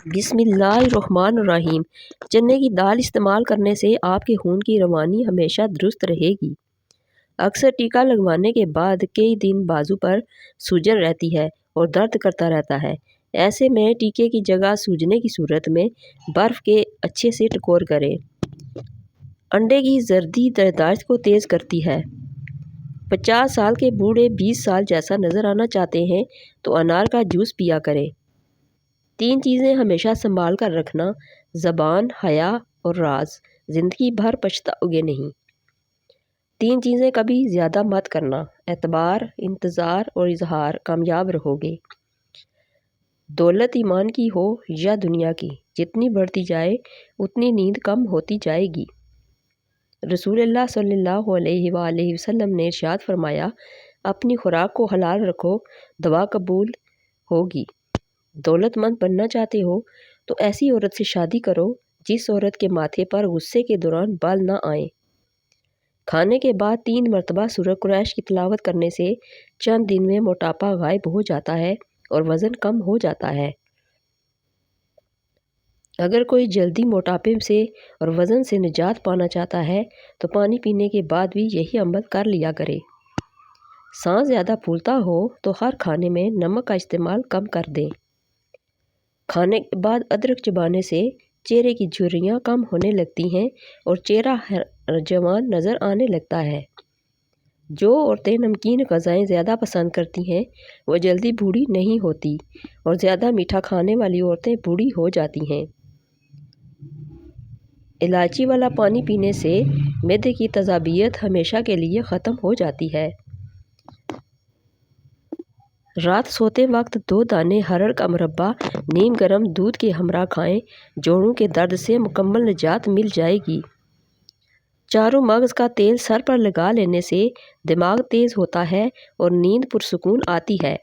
بسم اللہ الرحمن الرحیم۔ چنے کی دال استعمال کرنے سے آپ کے خون کی روانی ہمیشہ درست رہے گی۔ اکثر ٹیکا لگوانے کے بعد کئی دن بازو پر سوجن رہتی ہے اور درد کرتا رہتا ہے۔ ایسے میں ٹیکے کی جگہ سوجنے کی صورت میں برف کے اچھے سے ٹکور کریں۔ انڈے کی زردی یادداشت کو تیز کرتی ہے۔ 50 سال کے بوڑھے 20 سال جیسا نظر آنا چاہتے ہیں تو انار کا جوس پیا کریں۔ 3 چیزیں ہمیشہ سنبھال کر رکھنا: زبان، حیا اور راز۔ زندگی بھر پچھتاؤگے نہیں۔ 3 چیزیں کبھی زیادہ مت کرنا: اعتبار، انتظار اور اظہار۔ کامیاب رہو گے۔ دولت ایمان کی ہو یا دنیا کی، جتنی بڑھتی جائے اتنی نیند کم ہوتی جائے گی۔ رسول اللہ صلی اللہ علیہ وآلہ وسلم نے ارشاد فرمایا، اپنی خوراک کو حلال رکھو، دعا قبول ہوگی۔ دولت مند بننا چاہتے ہو تو ایسی عورت سے شادی کرو جس عورت کے ماتھے پر غصے کے دوران بال نہ آئیں۔ کھانے کے بعد 3 مرتبہ سورہ قریش کی تلاوت کرنے سے چند دن میں موٹاپا غائب ہو جاتا ہے اور وزن کم ہو جاتا ہے۔ اگر کوئی جلدی موٹاپے سے اور وزن سے نجات پانا چاہتا ہے تو پانی پینے کے بعد بھی یہی عمل کر لیا کرے۔ سانس زیادہ پھولتا ہو تو ہر کھانے میں نمک کا استعمال کم کر دیں۔ کھانے کے بعد ادرک چبانے سے چہرے کی جھریاں کم ہونے لگتی ہیں اور چہرہ جوان نظر آنے لگتا ہے۔ جو عورتیں نمکین غذائیں زیادہ پسند کرتی ہیں وہ جلدی بوڑھی نہیں ہوتی اور زیادہ میٹھا کھانے والی عورتیں بوڑھی ہو جاتی ہیں۔ الائچی والا پانی پینے سے معدے کی تیزابیت ہمیشہ کے لیے ختم ہو جاتی ہے۔ رات سوتے وقت 2 دانے ہرڑ کا مربع نیم گرم دودھ کے ہمراہ کھائیں، جوڑوں کے درد سے مکمل نجات مل جائے گی۔ چاروں مغز کا تیل سر پر لگا لینے سے دماغ تیز ہوتا ہے اور نیند پرسکون آتی ہے۔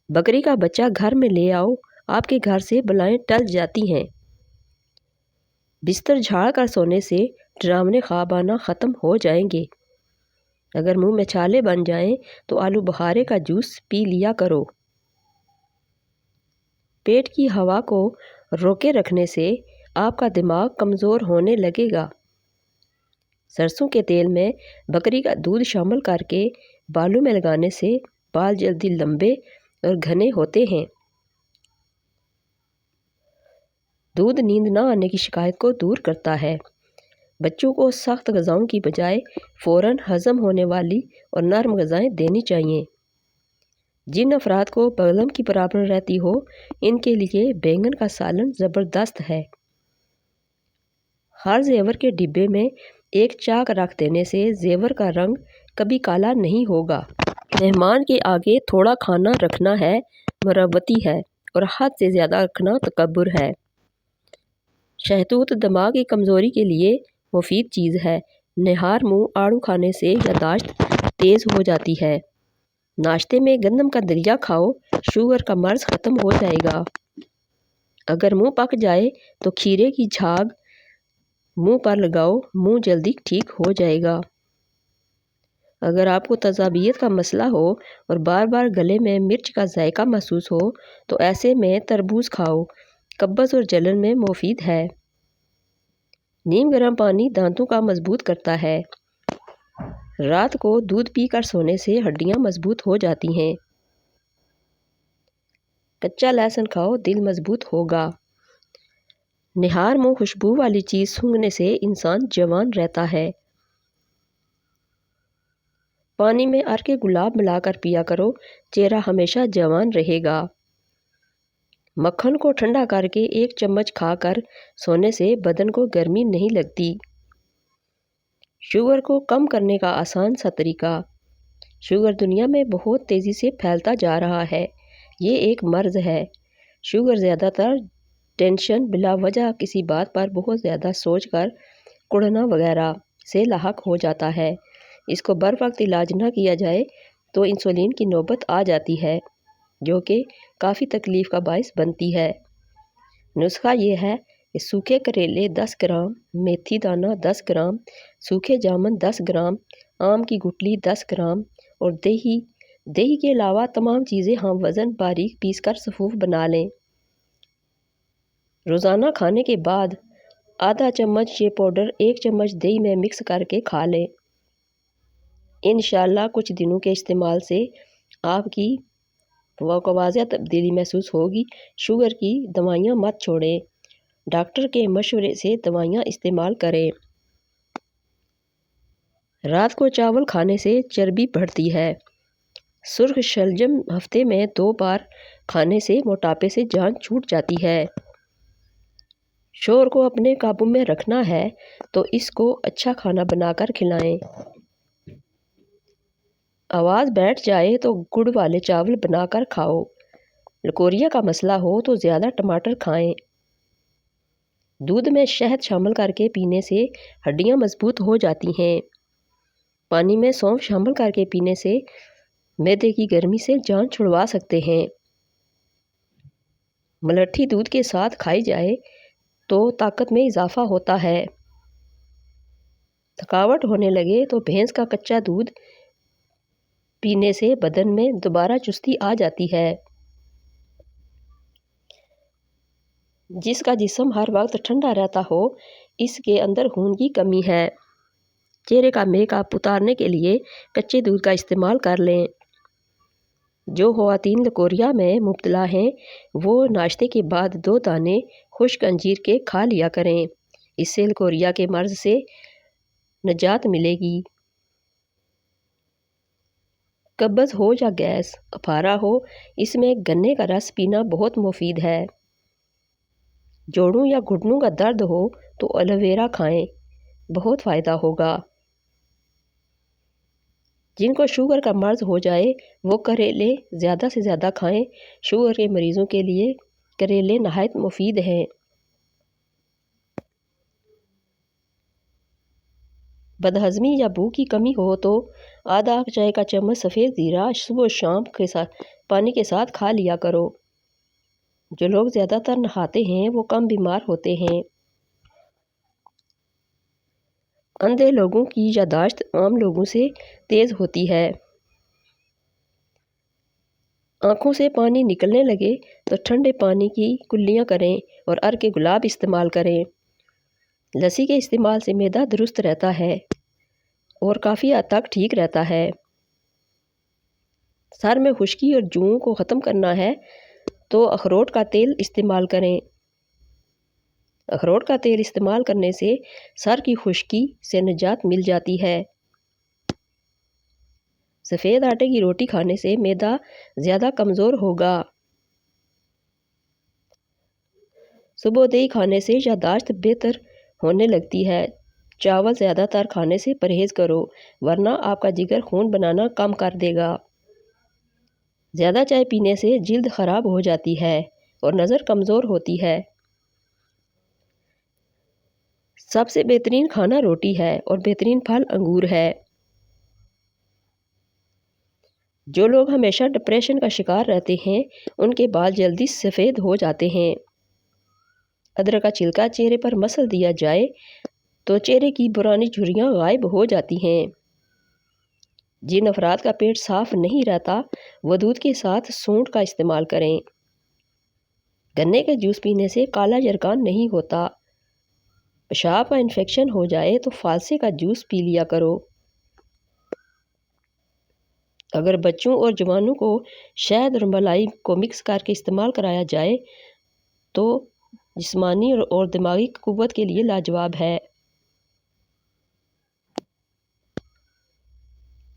بکری کا بچہ گھر میں لے آؤ، آپ کے گھر سے بلائیں ٹل جاتی ہیں۔ بستر جھاڑ کر سونے سے ڈراونے خواب آنا ختم ہو جائیں گے۔ اگر منہ میں چھالے بن جائیں تو آلو بخارے کا جوس پی لیا کرو۔ پیٹ کی ہوا کو روکے رکھنے سے آپ کا دماغ کمزور ہونے لگے گا۔ سرسوں کے تیل میں بکری کا دودھ شامل کر کے بالوں میں لگانے سے بال جلدی لمبے اور گھنے ہوتے ہیں۔ دودھ نیند نہ آنے کی شکایت کو دور کرتا ہے۔ بچوں کو سخت غذاؤں کی بجائے فوراً ہضم ہونے والی اور نرم غذائیں دینی چاہیے۔ جن افراد کو بلغم کی پرابلم رہتی ہو ان کے لیے بینگن کا سالن زبردست ہے۔ ہر زیور کے ڈبے میں ایک چاک رکھ دینے سے زیور کا رنگ کبھی کالا نہیں ہوگا۔ مہمان کے آگے تھوڑا کھانا رکھنا ہے مروتی ہے اور حد سے زیادہ رکھنا تکبر ہے۔ شہتوت دماغ کی کمزوری کے لیے مفید چیز ہے۔ نہار منہ آڑو کھانے سے یادداشت تیز ہو جاتی ہے۔ ناشتے میں گندم کا دلیا کھاؤ، شوگر کا مرض ختم ہو جائے گا۔ اگر منہ پک جائے تو کھیرے کی جھاگ منہ پر لگاؤ، منہ جلدی ٹھیک ہو جائے گا۔ اگر آپ کو تیزابیت کا مسئلہ ہو اور بار بار گلے میں مرچ کا ذائقہ محسوس ہو تو ایسے میں تربوز کھاؤ، قبض اور جلن میں مفید ہے۔ نیم گرم پانی دانتوں کا مضبوط کرتا ہے۔ رات کو دودھ پی کر سونے سے ہڈیاں مضبوط ہو جاتی ہیں۔ کچا لہسن کھاؤ، دل مضبوط ہوگا۔ نہار منہ خوشبو والی چیز سونگھنے سے انسان جوان رہتا ہے۔ پانی میں عرق گلاب ملا کر پیا کرو، چہرہ ہمیشہ جوان رہے گا۔ مکھن کو ٹھنڈا کر کے 1 چمچ کھا کر سونے سے بدن کو گرمی نہیں لگتی۔ شوگر کو کم کرنے کا آسان سا طریقہ۔ شوگر دنیا میں بہت تیزی سے پھیلتا جا رہا ہے۔ یہ ایک مرض ہے۔ شوگر زیادہ تر ٹینشن، بلا وجہ کسی بات پر بہت زیادہ سوچ کر کڑھنا وغیرہ سے لاحق ہو جاتا ہے۔ اس کو بر وقت علاج نہ کیا جائے تو انسولین کی نوبت آ جاتی ہے جو کہ کافی تکلیف کا باعث بنتی ہے۔ نسخہ یہ ہے کہ سوکھے کریلے 10 گرام، میتھی دانہ 10 گرام، سوکھے جامن 10 گرام، آم کی گٹلی 10 گرام اور دہی کے علاوہ تمام چیزیں ہم وزن باریک پیس کر سفوف بنا لیں۔ روزانہ کھانے کے بعد آدھا چمچ یہ پاؤڈر 1 چمچ دہی میں مکس کر کے کھا لیں۔ انشاءاللہ کچھ دنوں کے استعمال سے آپ کی واضح تبدیلی محسوس ہوگی۔ شوگر کی دوائیاں مت چھوڑیں، ڈاکٹر کے مشورے سے دوائیاں استعمال کریں۔ رات کو چاول کھانے سے چربی بڑھتی ہے۔ سرخ شلجم ہفتے میں 2 بار کھانے سے موٹاپے سے جان چھوٹ جاتی ہے۔ شوہر کو اپنے قابو میں رکھنا ہے تو اس کو اچھا کھانا بنا کر کھلائیں۔ آواز بیٹھ جائے تو گڑ والے چاول بنا کر کھاؤ۔ لکوریا کا مسئلہ ہو تو زیادہ ٹماٹر کھائیں۔ دودھ میں شہد شامل کر کے پینے سے ہڈیاں مضبوط ہو جاتی ہیں۔ پانی میں سونف شامل کر کے پینے سے معدے کی گرمی سے جان چھڑوا سکتے ہیں۔ ملٹھی دودھ کے ساتھ کھائی جائے تو طاقت میں اضافہ ہوتا ہے۔ تھکاوٹ ہونے لگے تو بھینس کا کچا دودھ پینے سے بدن میں دوبارہ چستی آ جاتی ہے۔ جس کا جسم ہر وقت ٹھنڈا رہتا ہو، اس کے اندر خون کی کمی ہے۔ چہرے کا میک اپ اتارنے کے لیے کچے دودھ کا استعمال کر لیں۔ جو خواتین لکوریا میں مبتلا ہیں وہ ناشتے کے بعد 2 دانے خشک انجیر کے کھا لیا کریں۔ اس سے لکوریا کے مرض سے نجات ملے گی۔ قبض ہو یا گیس افارہ ہو، اس میں گنے کا رس پینا بہت مفید ہے۔ جوڑوں یا گھٹنوں کا درد ہو تو ایلو ویرا کھائیں، بہت فائدہ ہوگا۔ جن کو شوگر کا مرض ہو جائے وہ کریلے زیادہ سے زیادہ کھائیں۔ شوگر کے مریضوں کے لیے کریلے نہایت مفید ہیں۔ بدہضمی یا بھوک کی کمی ہو تو آدھا چائے کا چمچ سفید زیرہ صبح و شام کے ساتھ پانی کے ساتھ کھا لیا کرو۔ جو لوگ زیادہ تر نہاتے ہیں وہ کم بیمار ہوتے ہیں۔ اندھے لوگوں کی یادداشت عام لوگوں سے تیز ہوتی ہے۔ آنکھوں سے پانی نکلنے لگے تو ٹھنڈے پانی کی کلیاں کریں اور عرق گلاب استعمال کریں۔ لسی کے استعمال سے معدہ درست رہتا ہے اور کافی حد تک ٹھیک رہتا ہے۔ سر میں خشکی اور جوؤں کو ختم کرنا ہے تو اخروٹ کا تیل استعمال کریں۔ اخروٹ کا تیل استعمال کرنے سے سر کی خشکی سے نجات مل جاتی ہے۔ سفید آٹے کی روٹی کھانے سے معدہ زیادہ کمزور ہوگا۔ صبح دہی کھانے سے یادداشت بہتر ہونے لگتی ہے۔ چاول زیادہ تر کھانے سے پرہیز کرو ورنہ آپ کا جگر خون بنانا کم کر دے گا۔ زیادہ چائے پینے سے جلد خراب ہو جاتی ہے اور نظر کمزور ہوتی ہے۔ سب سے بہترین کھانا روٹی ہے اور بہترین پھل انگور ہے۔ جو لوگ ہمیشہ ڈپریشن کا شکار رہتے ہیں ان کے بال جلدی سفید ہو جاتے ہیں۔ ادرک کا چھلکا چہرے پر مسل دیا جائے تو چہرے کی پرانی جھریاں غائب ہو جاتی ہیں۔ جن افراد کا پیٹ صاف نہیں رہتا وہ دودھ کے ساتھ سونٹ کا استعمال کریں۔ گنے کا جوس پینے سے کالا یرقان نہیں ہوتا۔ پیشاب کا انفیکشن ہو جائے تو فالسے کا جوس پی لیا کرو۔ اگر بچوں اور جوانوں کو شہد اور ملائی کو مکس کر کے استعمال کرایا جائے تو جسمانی اور دماغی قوت کے لیے لاجواب ہے۔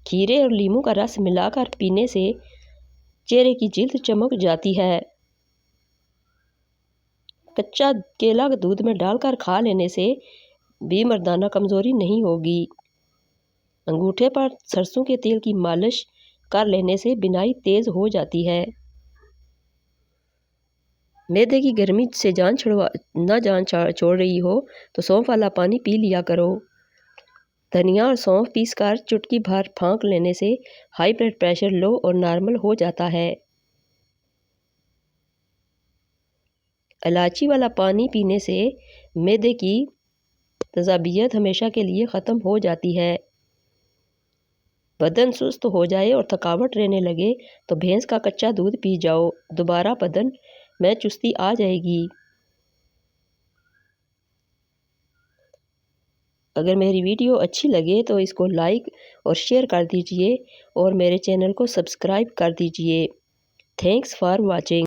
کھیرے اور لیموں کا رس ملا کر پینے سے چہرے کی جلد چمک جاتی ہے۔ کچا کیلا دودھ میں ڈال کر کھا لینے سے بھی مردانہ کمزوری نہیں ہوگی۔ انگوٹھے پر سرسوں کے تیل کی مالش کر لینے سے بینائی تیز ہو جاتی ہے۔ معدے کی گرمی سے جان چھوڑ رہی ہو تو سونف والا پانی پی لیا کرو۔ دھنیا اور سونف پیس کر چٹکی بھر پھونک لینے سے ہائی بلڈ پریشر لو اور نارمل ہو جاتا ہے۔ الائچی والا پانی پینے سے معدے کی تیزابیت ہمیشہ کے لیے ختم ہو جاتی ہے۔ بدن سست ہو جائے اور تھکاوٹ رہنے لگے تو بھینس کا کچا دودھ پی جاؤ، دوبارہ بدن میں چستی آ جائے گی۔ اگر میری ویڈیو اچھی لگے تو اس کو لائک اور شیئر کر دیجئے اور میرے چینل کو سبسکرائب کر دیجئے۔ Thanks for watching.